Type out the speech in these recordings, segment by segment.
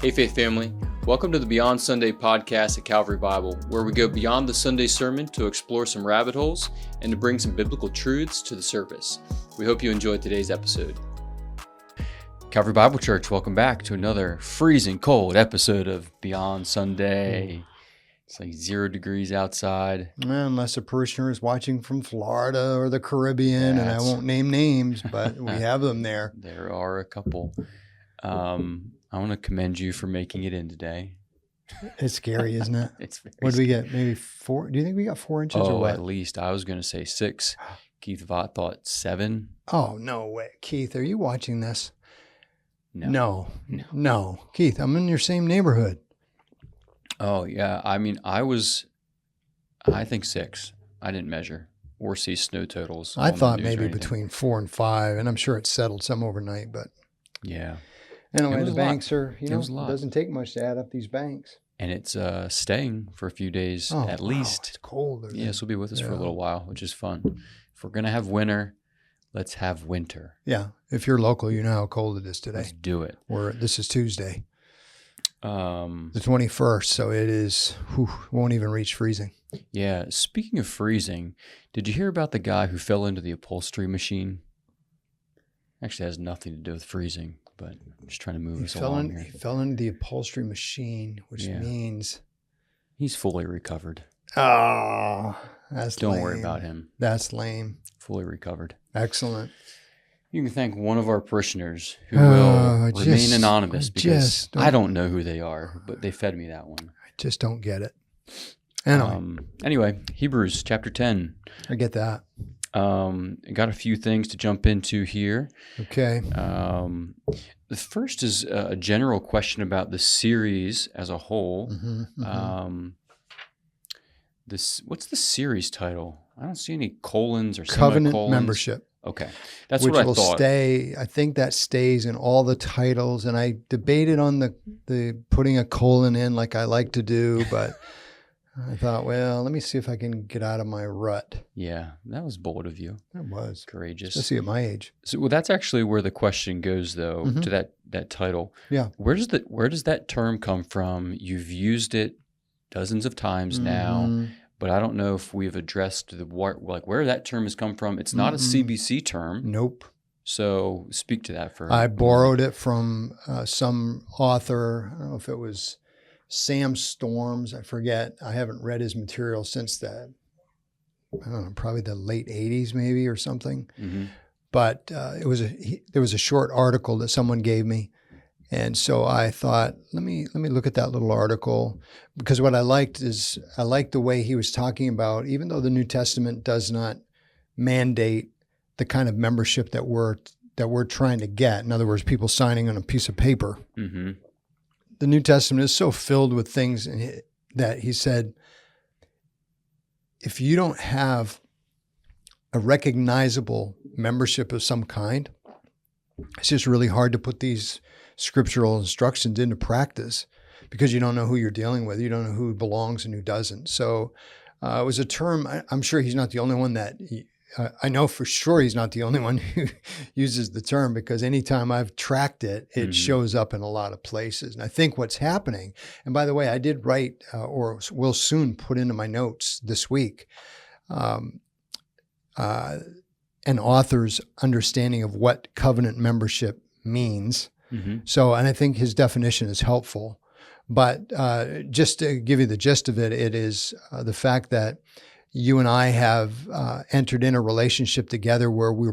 Hey Faith Family, welcome to the Beyond Sunday podcast at Calvary Bible, where we go beyond the Sunday sermon to explore some rabbit holes and to bring some biblical truths to the surface. We hope you enjoyed today's episode. Calvary Bible Church, welcome back to another freezing cold episode of Beyond Sunday. It's like 0 degrees outside. Unless a parishioner is watching from Florida or the Caribbean, and I won't name names, but we have them there. There are a couple. I want to commend you for making it in today. It's scary, isn't it? It's very What did we get? Maybe 4? Do you think we got 4 inches or what? At least. I was going to say 6. Keith Vaught thought 7. Oh, no way. Keith, are you watching this? No. Keith, I'm in your same neighborhood. Oh, yeah. I mean, I think 6. I didn't measure or see snow totals. I thought maybe between 4 and 5, and I'm sure it settled some overnight, but yeah. Anyway, the banks are, it doesn't take much to add up these banks. And it's staying for a few days at least. It's cold. Yeah, this will be with us for a little while, which is fun. If we're going to have winter, let's have winter. Yeah. If you're local, you know how cold it is today. Let's do it. This is Tuesday. The 21st, so it is, won't even reach freezing. Yeah. Speaking of freezing, did you hear about the guy who fell into the upholstery machine? Actually has nothing to do with freezing, but I'm just trying to move us along here. He fell into the upholstery machine, which means he's fully recovered. Oh, that's Don't lame. worry about him. That's lame. Fully recovered. Excellent. You can thank one of our parishioners who will remain anonymous because I don't know who they are, but they fed me that one. I just don't get it. Anyway, Hebrews chapter 10. I get that. I got a few things to jump into here. Okay. The first is a general question about the series as a whole. What's the series title? I don't see any colons or Covenant semicolons. Membership. Okay, that's what I thought. Which will stay. I think that stays in all the titles, and I debated on the putting a colon in like I like to do, but I thought, well, let me see if I can get out of my rut. Yeah, that was bold of you. That was courageous. Especially at my age. So, that's actually where the question goes, though, to that title. Yeah. Where does that term come from? You've used it dozens of times now, but I don't know if we've addressed where that term has come from. It's not a CBC term. Nope. So speak to that for. I borrowed it from some author. I don't know if it was Sam Storms. I forget. I haven't read his material since probably the late 80s maybe or something. But there was a short article that someone gave me. And so I thought, let me look at that little article, because what I liked the way he was talking about, even though the New Testament does not mandate the kind of membership that we're trying to get. In other words, people signing on a piece of paper. The New Testament is so filled with things that he said, if you don't have a recognizable membership of some kind, it's just really hard to put these scriptural instructions into practice because you don't know who you're dealing with. You don't know who belongs and who doesn't. So it was a term. I'm sure he's not the only one I know for sure he's not the only one who uses the term, because anytime I've tracked it, it shows up in a lot of places. And I think what's happening, and by the way, I did write or will soon put into my notes this week, an author's understanding of what covenant membership means. So, and I think his definition is helpful. But just to give you the gist of it, it is the fact that you and I have entered in a relationship together where we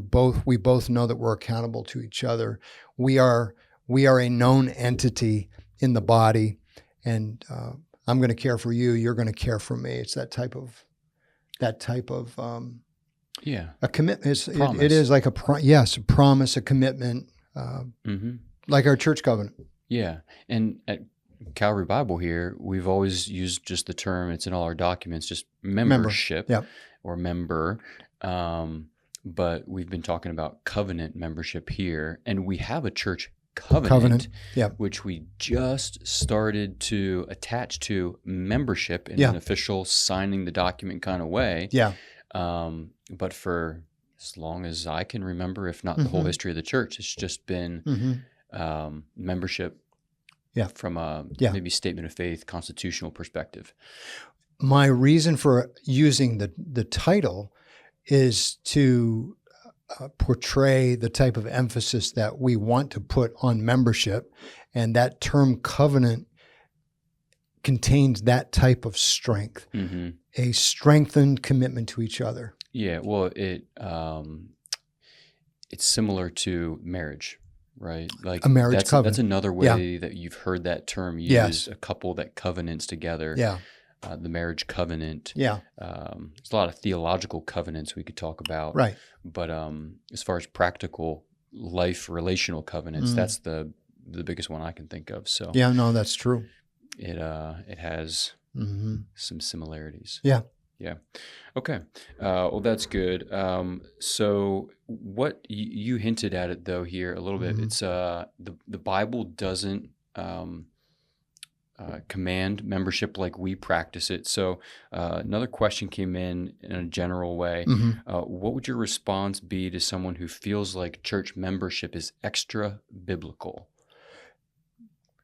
both know that we're accountable to each other. We are a known entity in the body, and I'm going to care for you. You're going to care for me. It's that type of a commitment. It is like a promise, a commitment, like our church covenant. Yeah, and at Calvary Bible here, we've always used just the term, it's in all our documents, just membership or member. But we've been talking about covenant membership here, and we have a church covenant. Which we just started to attach to membership in an official signing the document kind of way. But for as long as I can remember, if not the whole history of the church, it's just been membership from a maybe statement of faith, constitutional perspective. My reason for using the title is to portray the type of emphasis that we want to put on membership, and that term covenant contains that type of strength, a strengthened commitment to each other. Yeah, well, it's similar to marriage, right? Like a marriage covenant. That's another way that you've heard that term used. Yes. A couple that covenants together. Yeah. The marriage covenant. Yeah. There's a lot of theological covenants we could talk about. Right. But as far as practical life relational covenants, that's the biggest one I can think of. So yeah, no, that's true. It has some similarities. Yeah. Yeah. Okay. Well, that's good. So what you hinted at it though here a little bit. It's the Bible doesn't command membership like we practice it. So another question came in a general way. What would your response be to someone who feels like church membership is extra biblical?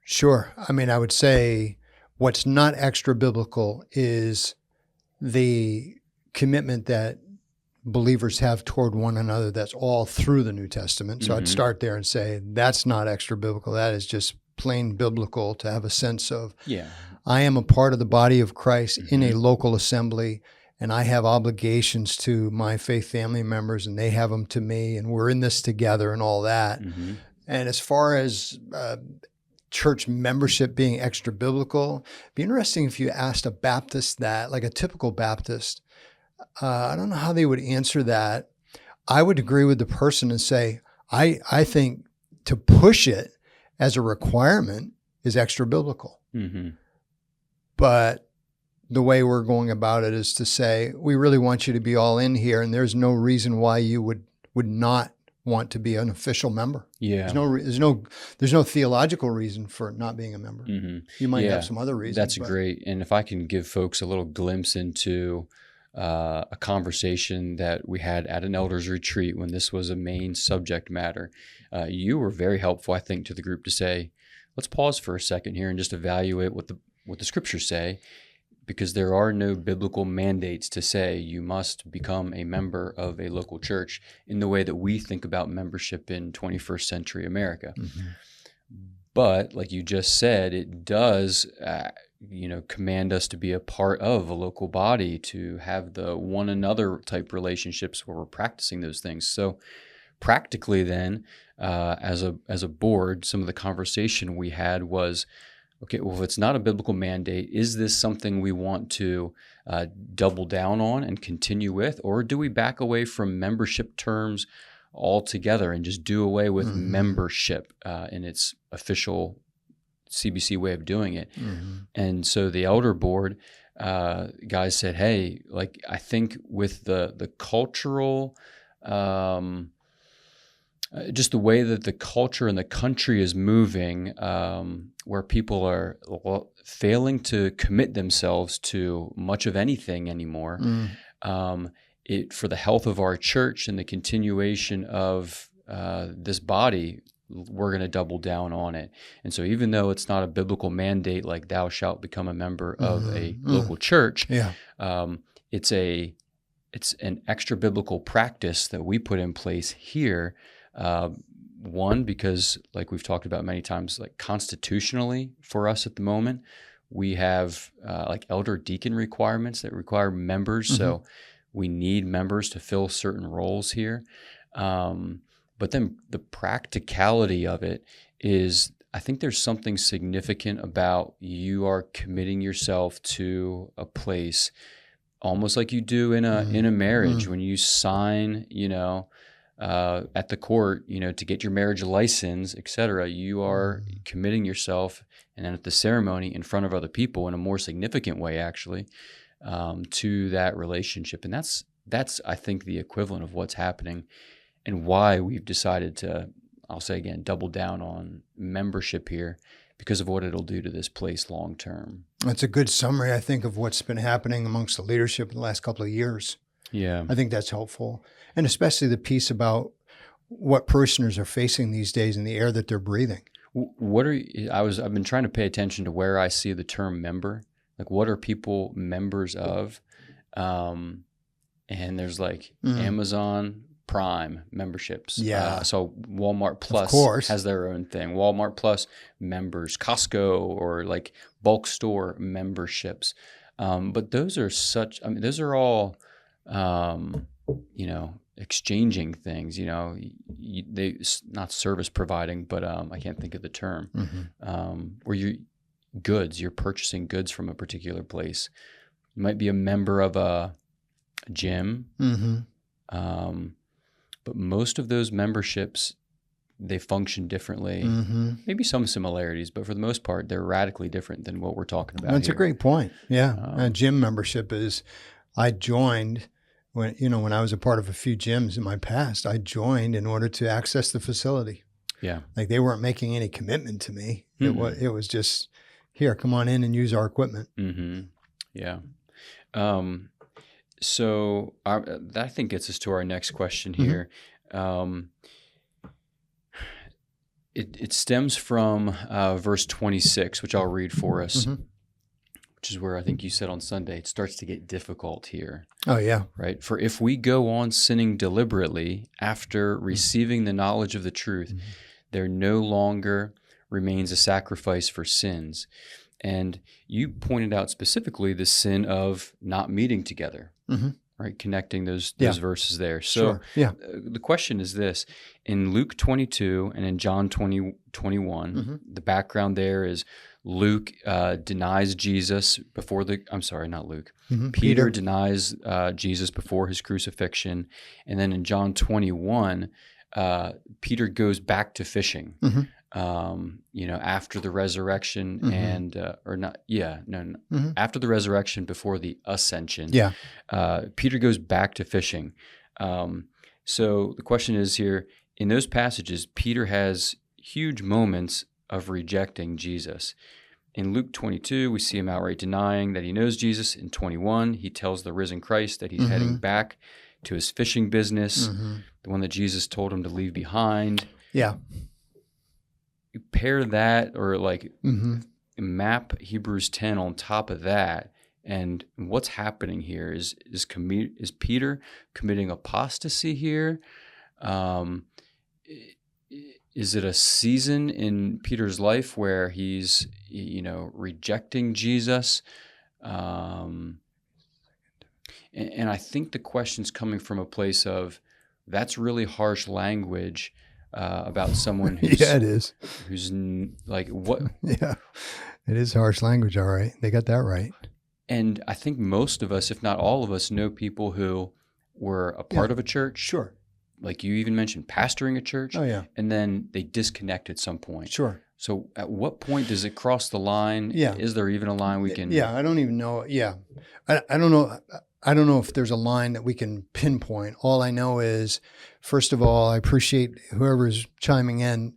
Sure. I mean, I would say what's not extra biblical is the commitment that believers have toward one another that's all through the New Testament. So I'd start there and say that's not extra biblical. That is just plain biblical, to have a sense of, I am a part of the body of Christ in a local assembly, and I have obligations to my faith family members, and they have them to me, and we're in this together and all that. And as far as church membership being extra biblical, it'd be interesting if you asked a Baptist that, like a typical Baptist. I don't know how they would answer that. I would agree with the person and say, I think to push it as a requirement is extra biblical. But the way we're going about it is to say, we really want you to be all in here, and there's no reason why you would not want to be an official member. Yeah. There's no theological reason for not being a member. You might have some other reasons. That's great. And if I can give folks a little glimpse into a conversation that we had at an elders retreat when this was a main subject matter, you were very helpful, I think, to the group to say, let's pause for a second here and just evaluate what the scriptures say, because there are no biblical mandates to say you must become a member of a local church in the way that we think about membership in 21st century America. But like you just said, it does command us to be a part of a local body, to have the one another type relationships where we're practicing those things. So practically then, as a board, some of the conversation we had was, okay, well, if it's not a biblical mandate, is this something we want to double down on and continue with? Or do we back away from membership terms altogether and just do away with membership in its official CBC way of doing it? And so the elder board guys said, hey, like, I think with the cultural just the way that the culture and the country is moving, where people are failing to commit themselves to much of anything anymore, for the health of our church and the continuation of this body, we're going to double down on it. And so even though it's not a biblical mandate like thou shalt become a member of a local church, it's an extra biblical practice that we put in place here. One, because like we've talked about many times, like constitutionally for us at the moment, we have like elder deacon requirements that require members. So we need members to fill certain roles here. But then the practicality of it is, I think there's something significant about you are committing yourself to a place, almost like you do in a marriage when you sign, at the court, to get your marriage license, et cetera. You are committing yourself, and then at the ceremony in front of other people in a more significant way, actually, to that relationship. And that's I think the equivalent of what's happening, and why we've decided to, I'll say again, double down on membership here, because of what it'll do to this place long term. That's a good summary, I think, of what's been happening amongst the leadership in the last couple of years. Yeah. I think that's helpful. And especially the piece about what parishioners are facing these days in the air that they're breathing. I've been trying to pay attention to where I see the term member. Like, what are people members of? And there's like Amazon Prime memberships. Yeah. So Walmart Plus has their own thing. Walmart Plus members, Costco, or like bulk store memberships. But those are those are all, exchanging things, they not service providing, but I can't think of the term, where you're purchasing goods from a particular place. You might be a member of a gym, but most of those memberships, they function differently. Maybe some similarities, but for the most part, they're radically different than what we're talking about. That's a great point. Yeah, a gym membership I joined when I was a part of a few gyms in my past. I joined in order to access the facility. Yeah, like they weren't making any commitment to me. It was just, here, come on in and use our equipment. Yeah. So that I think gets us to our next question here. It stems from verse 26, which I'll read for us, which is where I think you said on Sunday, it starts to get difficult here. Oh, yeah. Right? For if we go on sinning deliberately after receiving the knowledge of the truth, there no longer remains a sacrifice for sins. And you pointed out specifically the sin of not meeting together, right? Connecting those verses there. So the question is this: in Luke 22 and in John 21, the background there is Luke denies Jesus before Peter denies Jesus before his crucifixion. And then in John 21, Peter goes back to fishing. After the resurrection after the resurrection, before the ascension, Peter goes back to fishing. So the question is here, in those passages, Peter has huge moments of rejecting Jesus. In Luke 22, we see him outright denying that he knows Jesus. In 21, he tells the risen Christ that he's heading back to his fishing business, the one that Jesus told him to leave behind. Yeah. You pair that, or like map Hebrews 10 on top of that, and what's happening here is Peter committing apostasy here? Is it a season in Peter's life where he's rejecting Jesus? And I think the question's coming from a place of, that's really harsh language about someone who's it is. Who's like, what? Yeah, it is harsh language. All right, they got that right. And I think most of us, if not all of us, know people who were a part of a church. Sure. Like you even mentioned, pastoring a church. Oh, yeah. And then they disconnect at some point. Sure. So at what point does it cross the line? Yeah. Is there even a line we can? Yeah, I don't even know. Yeah. I don't know. I don't know if there's a line that we can pinpoint. All I know is, first of all, I appreciate whoever's chiming in,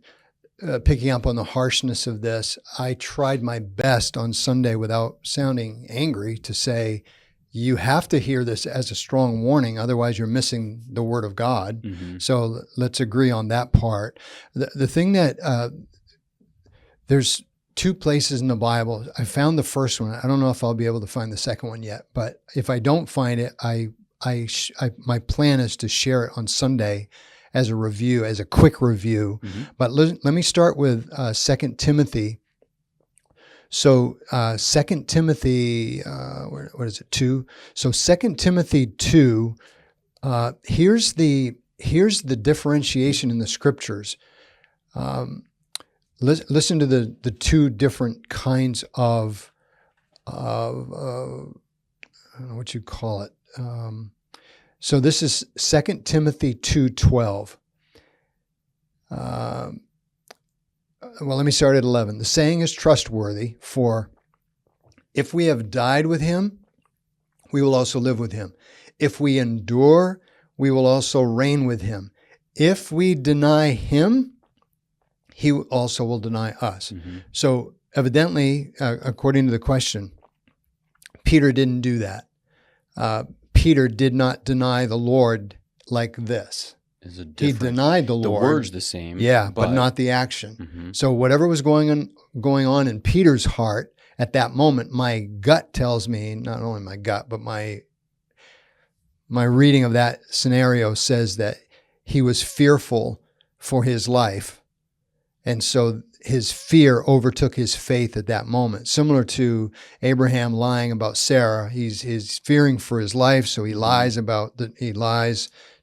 picking up on the harshness of this. I tried my best on Sunday without sounding angry to say, you have to hear this as a strong warning, otherwise you're missing the word of God. So let's agree on that part. The thing that there's two places in the Bible. I found the first one. I don't know if I'll be able to find the second one yet, but if I don't find it, my plan is to share it on Sunday as a review, as a quick review. But let me start with 2 Timothy. So 2 Timothy, what is it, 2? So 2 Timothy 2, here's the differentiation in the scriptures. Listen to the two different kinds of I don't know what you call it. So this is 2 Timothy 2:12. Well, let me start at 11. The saying is trustworthy, for if we have died with him, we will also live with him. If we endure, we will also reign with him. If we deny him, he also will deny us. So evidently, according to the question, Peter didn't do that. Peter did not deny the Lord like this. is a different. He denied the Lord. The word's the same. Yeah, but not the action. Mm-hmm. So whatever was going on in Peter's heart at that moment, my gut tells me, not only my gut, but my reading of that scenario says that he was fearful for his life. And so his fear overtook his faith at that moment. Similar to Abraham lying about Sarah, he's fearing for his life, so he lies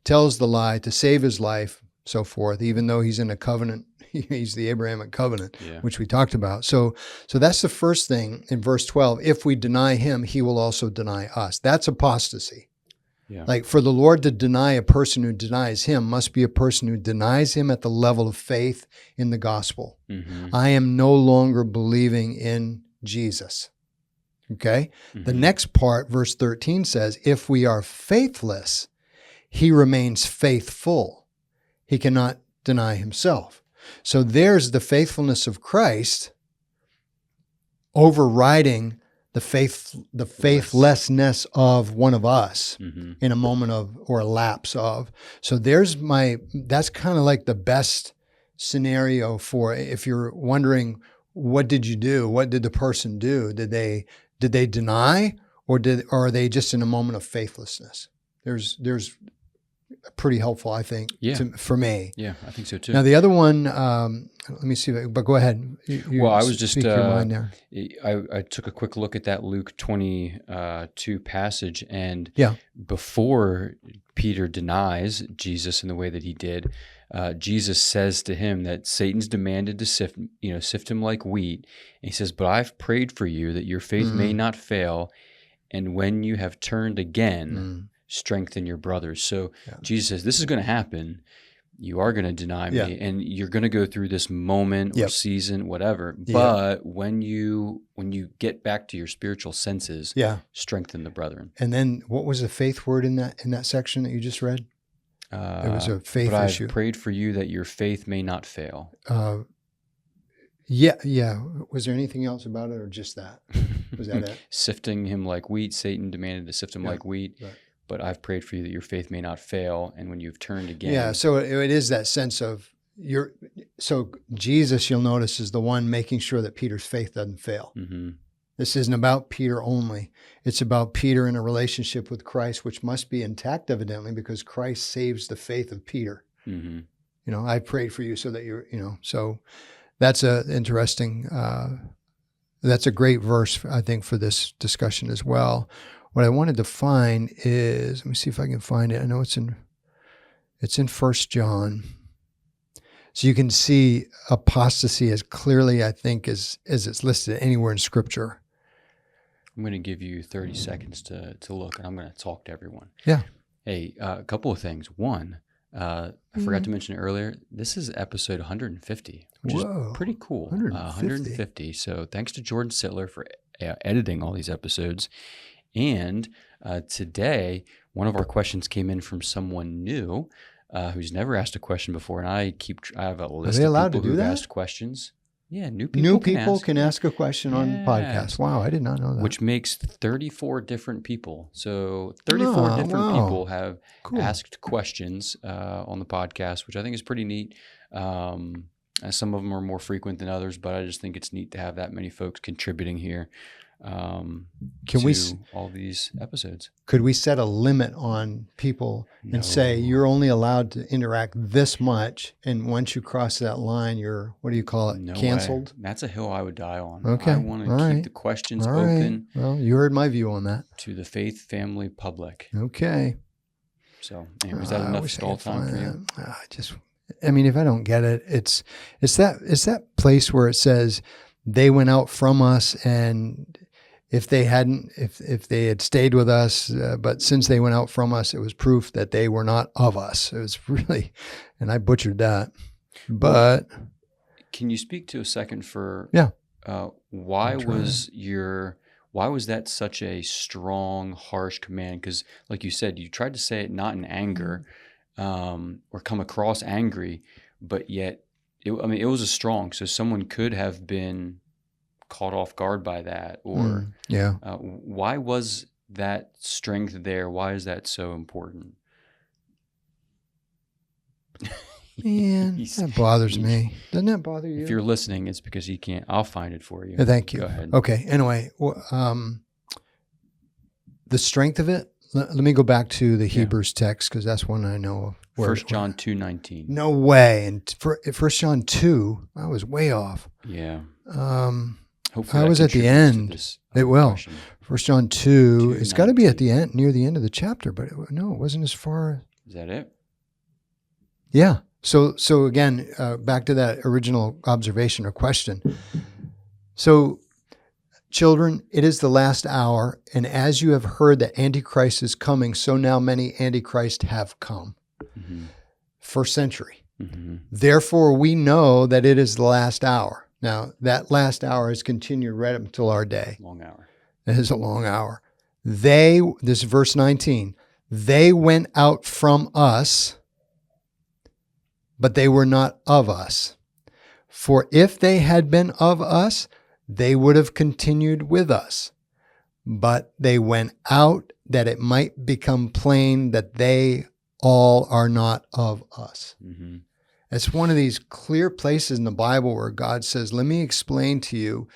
tells the lie to save his life, so forth, even though he's in a covenant. He's the Abrahamic covenant, which we talked about. So that's the first thing in verse 12. If we deny him, he will also deny us. That's apostasy. Yeah. Like for the Lord to deny a person who denies him must be a person who denies him at the level of faith in the gospel. Mm-hmm. I am no longer believing in Jesus. Okay? Mm-hmm. The next part, verse 13 says, if we are faithless, he remains faithful. He cannot deny himself. So there's the faithfulness of Christ overriding the faithlessness of one of us in a moment of, or a lapse of. So that's kind of like the best scenario for, if you're wondering, what did you do? What did the person do? Did they deny, or are they just in a moment of faithlessness? There's pretty helpful, I think, for me. Yeah, I think so too. Now the other one, let me see, but go ahead. Well, I was just, speak your mind there. I took a quick look at that Luke 22 passage, and yeah. before Peter denies Jesus in the way that he did, Jesus says to him that Satan's demanded to sift him like wheat. And he says, but I've prayed for you that your faith may not fail. And when you have turned again, strengthen your brothers. So Jesus says, this is going to happen. You are going to deny me, and you're going to go through this moment or season, whatever. But when you get back to your spiritual senses, strengthen the brethren. And then what was the faith word in that section that you just read? There was a faith but issue. I've prayed for you that your faith may not fail. Yeah. Was there anything else about it, or just that? Was that it? Sifting him like wheat. Satan demanded to sift him like wheat. Right. But I've prayed for you that your faith may not fail, and when you've turned again. Yeah, so it is that sense of so Jesus, you'll notice, is the one making sure that Peter's faith doesn't fail. Mm-hmm. This isn't about Peter only. It's about Peter in a relationship with Christ, which must be intact, evidently, because Christ saves the faith of Peter. Mm-hmm. I prayed for you so that you're, so that's that's a great verse, I think, for this discussion as well. What I wanted to find is, let me see if I can find it. I know it's in 1 John. So you can see apostasy as clearly, I think, as it's listed anywhere in Scripture. I'm going to give you 30 seconds to look, and I'm going to talk to everyone. Yeah. Hey, a couple of things. One, I forgot to mention it earlier. This is episode 150, which is pretty cool. 150. So thanks to Jordan Sittler for editing all these episodes. And today, one of our questions came in from someone new who's never asked a question before, and I have a list of people who've asked questions. Yeah, new people can ask a question on podcasts. Wow, I did not know that. Which makes 34 different people. So 34 different people have asked questions on the podcast, which I think is pretty neat. Some of them are more frequent than others, but I just think it's neat to have that many folks contributing here. All these episodes. Could we set a limit on people and say you're only allowed to interact this much, and once you cross that line, you're, what do you call it, canceled? That's a hill I would die on. Okay. I want to keep the questions open. Well, you heard my view on that. To the faith family public. Okay. So, is that enough stall time for you? If I don't get it, it's that place where it says they went out from us, and if they had stayed with us, but since they went out from us, it was proof that they were not of us. It was really, and I butchered that. But can you speak to a second for why was that such a strong, harsh command? Because, like you said, you tried to say it not in anger, or come across angry, but yet it was a strong. So someone could have been caught off guard by that, or why was that strength there? Why is that so important? Man, that bothers me. Doesn't that bother you? If you're listening, it's because you can't. I'll find it for you. Thank you. Go ahead. Okay. Anyway, the strength of it. Let me go back to the Hebrews text because that's one I know of. 1 John 2:19. No way. And for 1 John 2, I was way off. Yeah. Hopefully I was at the end. It will. 1 John 2. It's got to be at the end, near the end of the chapter, but no, it wasn't as far. Is that it? Yeah. So again, back to that original observation or question. So, children, it is the last hour, and as you have heard that Antichrist is coming, so now many Antichrists have come. Mm-hmm. First century. Mm-hmm. Therefore, we know that it is the last hour. Now, that last hour has continued right up until our day. Long hour. It is a long hour. This is verse 19. They went out from us, but they were not of us. For if they had been of us, they would have continued with us. But they went out that it might become plain that they all are not of us. Mm-hmm. It's one of these clear places in the Bible where God says, let me explain to you,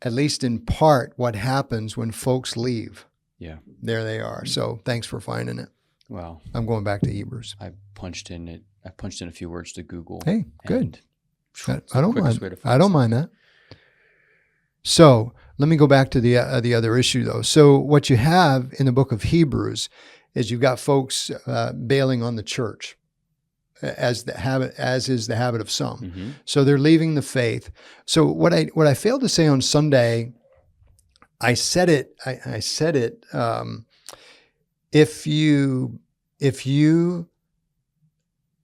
at least in part, what happens when folks leave. Yeah. There they are. So thanks for finding it. Wow. I'm going back to Hebrews. I punched in a few words to Google. Hey, good. I don't mind. I don't mind that. So let me go back to the other issue, though. So what you have in the book of Hebrews is you've got folks bailing on the church, as is the habit of some. Mm-hmm. So they're leaving the faith. So what I failed to say on Sunday, I said it. If you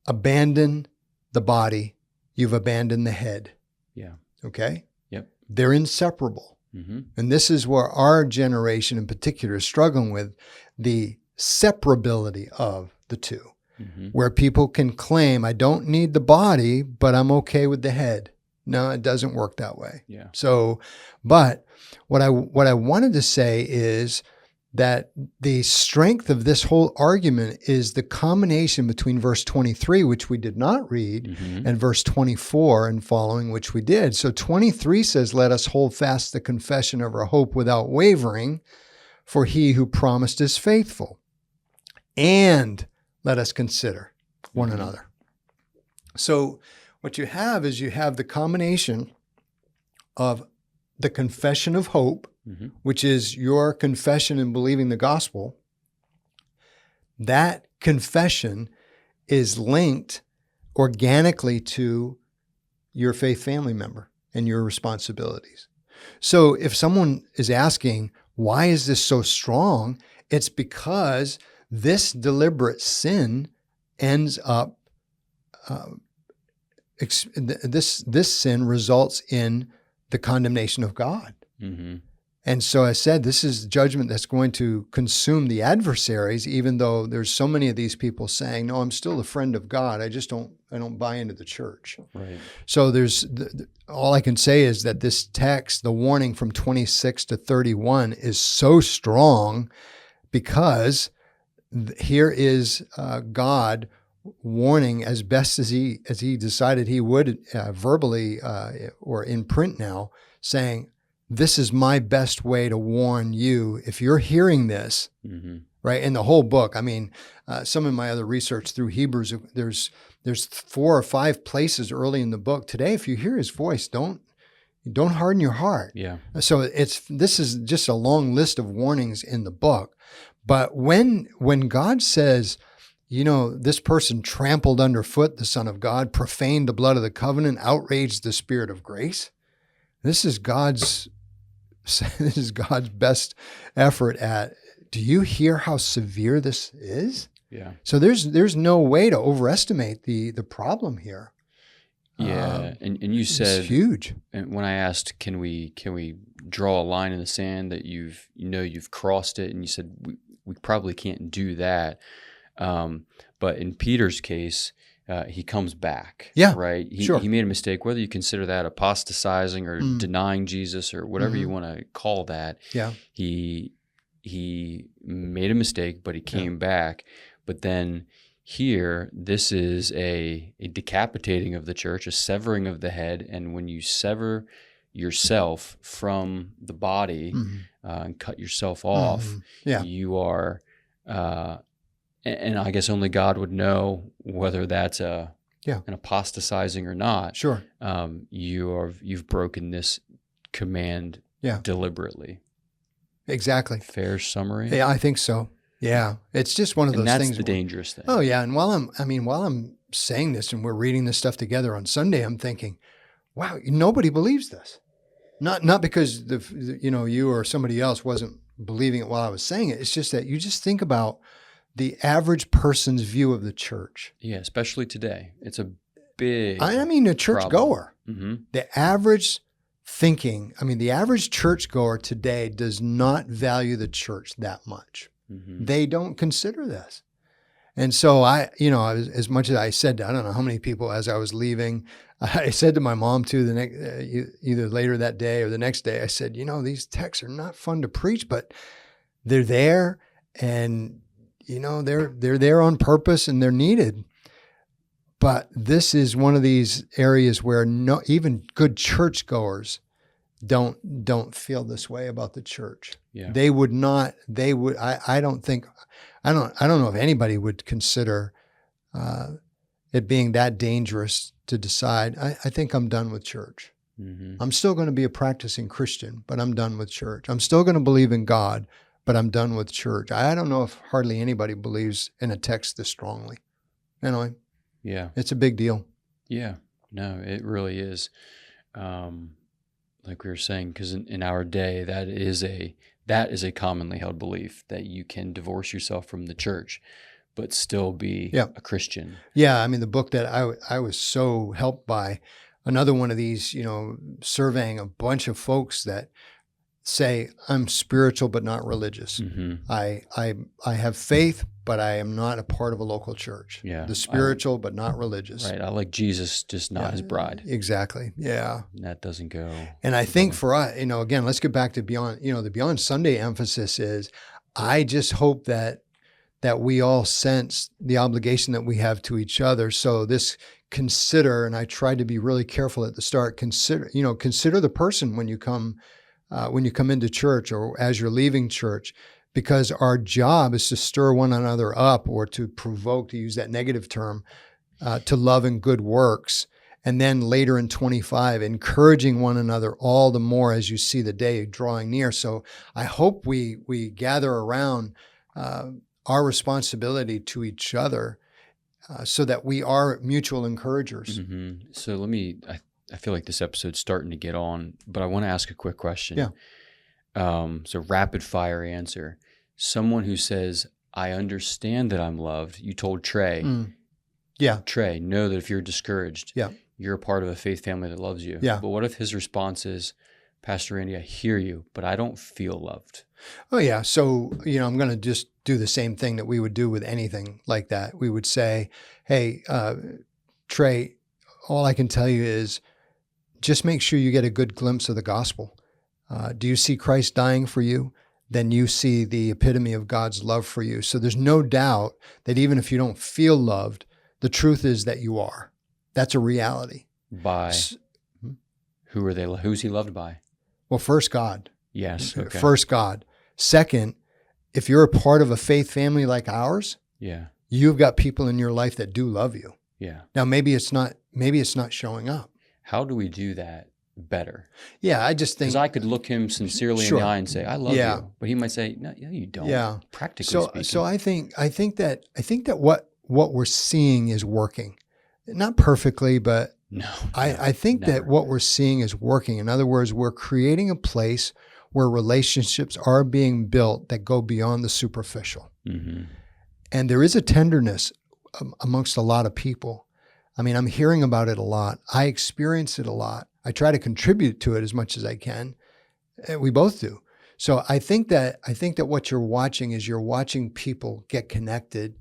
abandon the body, you've abandoned the head. Yeah. Okay? Yep. They're inseparable. Mm-hmm. And this is where our generation in particular is struggling with the separability of the two, mm-hmm. where people can claim, I don't need the body, but I'm okay with the head. No, it doesn't work that way. Yeah. So, but what I wanted to say is that the strength of this whole argument is the combination between verse 23, which we did not read, mm-hmm. and verse 24 and following, which we did. So 23 says, let us hold fast the confession of our hope without wavering, for he who promised is faithful. And let us consider one mm-hmm. another. So what you have is you have the combination of the confession of hope, mm-hmm. which is your confession and believing the gospel. That confession is linked organically to your faith family member and your responsibilities. So if someone is asking, why is this so strong? It's because this deliberate sin ends up, this sin results in the condemnation of God. Mm-hmm. And so I said, this is judgment that's going to consume the adversaries, even though there's so many of these people saying, no, I'm still a friend of God. I don't buy into the church. Right. So all I can say is that this text, the warning from 26 to 31 is so strong because here is God warning as best as he decided he would verbally or in print now, saying, this is my best way to warn you. If you're hearing this, mm-hmm. right, in the whole book, I mean, some of my other research through Hebrews, there's 4 or 5 places early in the book. Today, if you hear his voice, don't harden your heart. Yeah. So this is just a long list of warnings in the book. But when God says, this person trampled underfoot the Son of God, profaned the blood of the covenant, outraged the Spirit of grace. This is God's best effort at, do you hear how severe this is? Yeah. So there's no way to overestimate the problem here. Yeah. And you said it's huge. And when I asked, can we draw a line in the sand that you've crossed it, and you said we probably can't do that. But in Peter's case, he comes back. Yeah, right. Sure. He made a mistake. Whether you consider that apostatizing or denying Jesus or whatever mm-hmm. you want to call that. Yeah. He made a mistake, but he came back. But then Here, this is a decapitating of the church, a severing of the head. And when you sever yourself from the body and cut yourself off, you are, and I guess only God would know whether that's an apostatizing or not. Sure. You've broken this command deliberately. Exactly. Fair summary? Yeah, I think so. Yeah. It's just one of those things. That's the dangerous thing. Oh, yeah. And while I'm saying this and we're reading this stuff together on Sunday, I'm thinking, wow, nobody believes this. Not because you or somebody else wasn't believing it while I was saying it. It's just that you just think about the average person's view of the church. Yeah, especially today. It's a big a churchgoer. Mm-hmm. The average the average churchgoer today does not value the church that much. Mm-hmm. They don't consider this. And so as much as I said, I don't know how many people as I was leaving, I said to my mom too, the next, either later that day or the next day, I said, these texts are not fun to preach, but they're there and, they're there on purpose and they're needed. But this is one of these areas where even good churchgoers don't feel this way about the church. Yeah. I don't know if anybody would consider it being that dangerous to decide, I think I'm done with church. Mm-hmm. I'm still going to be a practicing Christian, but I'm done with church. I'm still going to believe in God, but I'm done with church. I don't know if hardly anybody believes in a text this strongly. Yeah. It's a big deal. Yeah. No, it really is. Like we were saying, because in our day, that is a commonly held belief that you can divorce yourself from the church, but still be a Christian. Yeah, the book that I was so helped by, another one of these, surveying a bunch of folks that say, I'm spiritual but not religious. Mm-hmm. I have faith, but I am not a part of a local church. Yeah, the spiritual but not religious. Right. I like Jesus, just not his bride. Exactly. Yeah. And that doesn't go. And I think for us, again, let's get back to Beyond. The Beyond Sunday emphasis is, I just hope that we all sense the obligation that we have to each other. So this consider, and I tried to be really careful at the start, consider the person when you come into church or as you're leaving church, because our job is to stir one another up or to provoke, to use that negative term, to love and good works. And then later in 25, encouraging one another all the more as you see the day drawing near. So I hope we gather around our responsibility to each other so that we are mutual encouragers. Mm-hmm. So I feel like this episode's starting to get on, but I want to ask a quick question. Yeah. So rapid fire answer. Someone who says, I understand that I'm loved. You told Trey. Yeah. Trey, know that if you're discouraged, yeah, you're a part of a faith family that loves you. Yeah. But what if his response is, Pastor Randy, I hear you, but I don't feel loved? Oh, yeah. So, I'm going to just do the same thing that we would do with anything like that. We would say, hey, Trey, all I can tell you is just make sure you get a good glimpse of the gospel. Do you see Christ dying for you? Then you see the epitome of God's love for you. So there's no doubt that even if you don't feel loved, the truth is that you are. That's a reality. By who are they? Who's he loved by? Well, first, God. Yes. Okay. First, God. Second, if you're a part of a faith family like ours, you've got people in your life that do love you. Yeah. Now, maybe it's not showing up. How do we do that better? Yeah, I just think, because I could look him sincerely in the eye and say, "I love you," but he might say, "No, you don't." Yeah, practically speaking. So I think that what we're seeing is working, not perfectly, but I think that what we're seeing is working. In other words, we're creating a place where relationships are being built that go beyond the superficial, and there is a tenderness amongst a lot of people. I'm hearing about it a lot. I experience it a lot. I try to contribute to it as much as I can. We both do. So I think that what you're watching is people get connected,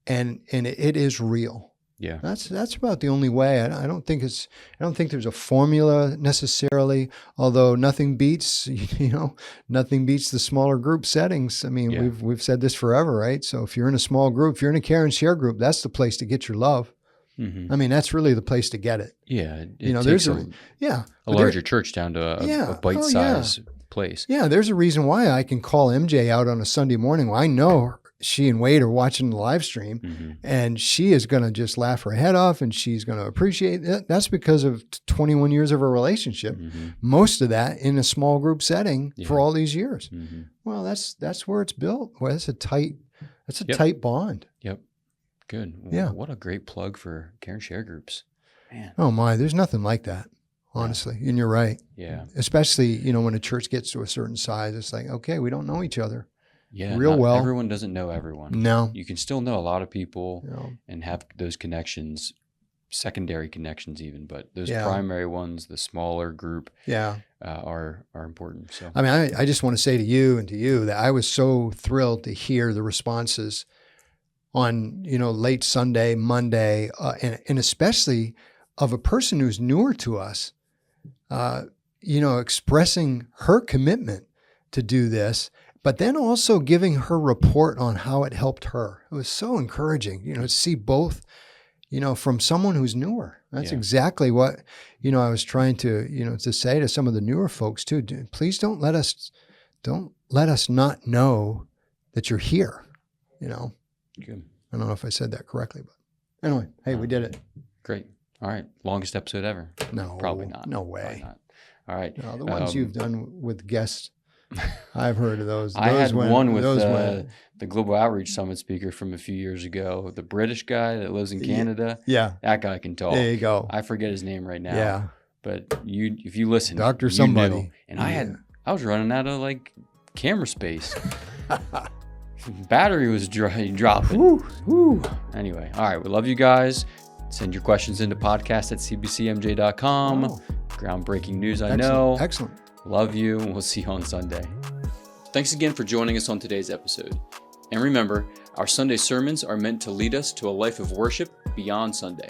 and it is real. Yeah. That's about the only way. I don't think there's a formula necessarily, although nothing beats, nothing beats the smaller group settings. I mean, we've said this forever, right? So if you're in a small group, if you're in a care and share group, that's the place to get your love. Mm-hmm. I mean, that's really the place to get it. Yeah. There's a larger church down to a bite-sized place. Yeah. There's a reason why I can call MJ out on a Sunday morning. Well, I know she and Wade are watching the live stream, mm-hmm. and she is going to just laugh her head off, and she's going to appreciate it. That's because of 21 years of a relationship. Mm-hmm. Most of that in a small group setting for all these years. Mm-hmm. Well, that's where it's built. Well, that's a tight bond. Yep. Good. Yeah. What a great plug for care and share groups. Man. Oh my, there's nothing like that, honestly. And you're right. Yeah. Especially, when a church gets to a certain size, it's like, okay, we don't know each other. Yeah, real well. Everyone doesn't know everyone. No. You can still know a lot of people and have those connections, secondary connections even, but those primary ones, the smaller group, are important. So I mean, I just want to say to you and to you that I was so thrilled to hear the responses on, late Sunday, Monday, and especially of a person who's newer to us, expressing her commitment to do this, but then also giving her report on how it helped her. It was so encouraging, to see both, from someone who's newer. That's exactly what, I was trying to, to say to some of the newer folks too. Please don't let us not know that you're here, Good. I don't know if I said that correctly, but anyway, hey, we did it. Great. All right. Longest episode ever. No, probably not. No way. Not. All right. No, the ones you've done with guests, I've heard of those. I had one with the Global Outreach Summit speaker from a few years ago, the British guy that lives in Canada. Yeah. That guy can talk. There you go. I forget his name right now. Yeah. But if you listen, Dr. Somebody. Knew. And I was running out of camera space. Battery was dropping. Woo. Anyway, all right. We love you guys. Send your questions into podcast@cbcmj.com. Groundbreaking news, I know. Excellent. Love you, and we'll see you on Sunday. Thanks again for joining us on today's episode. And remember, our Sunday sermons are meant to lead us to a life of worship beyond Sunday.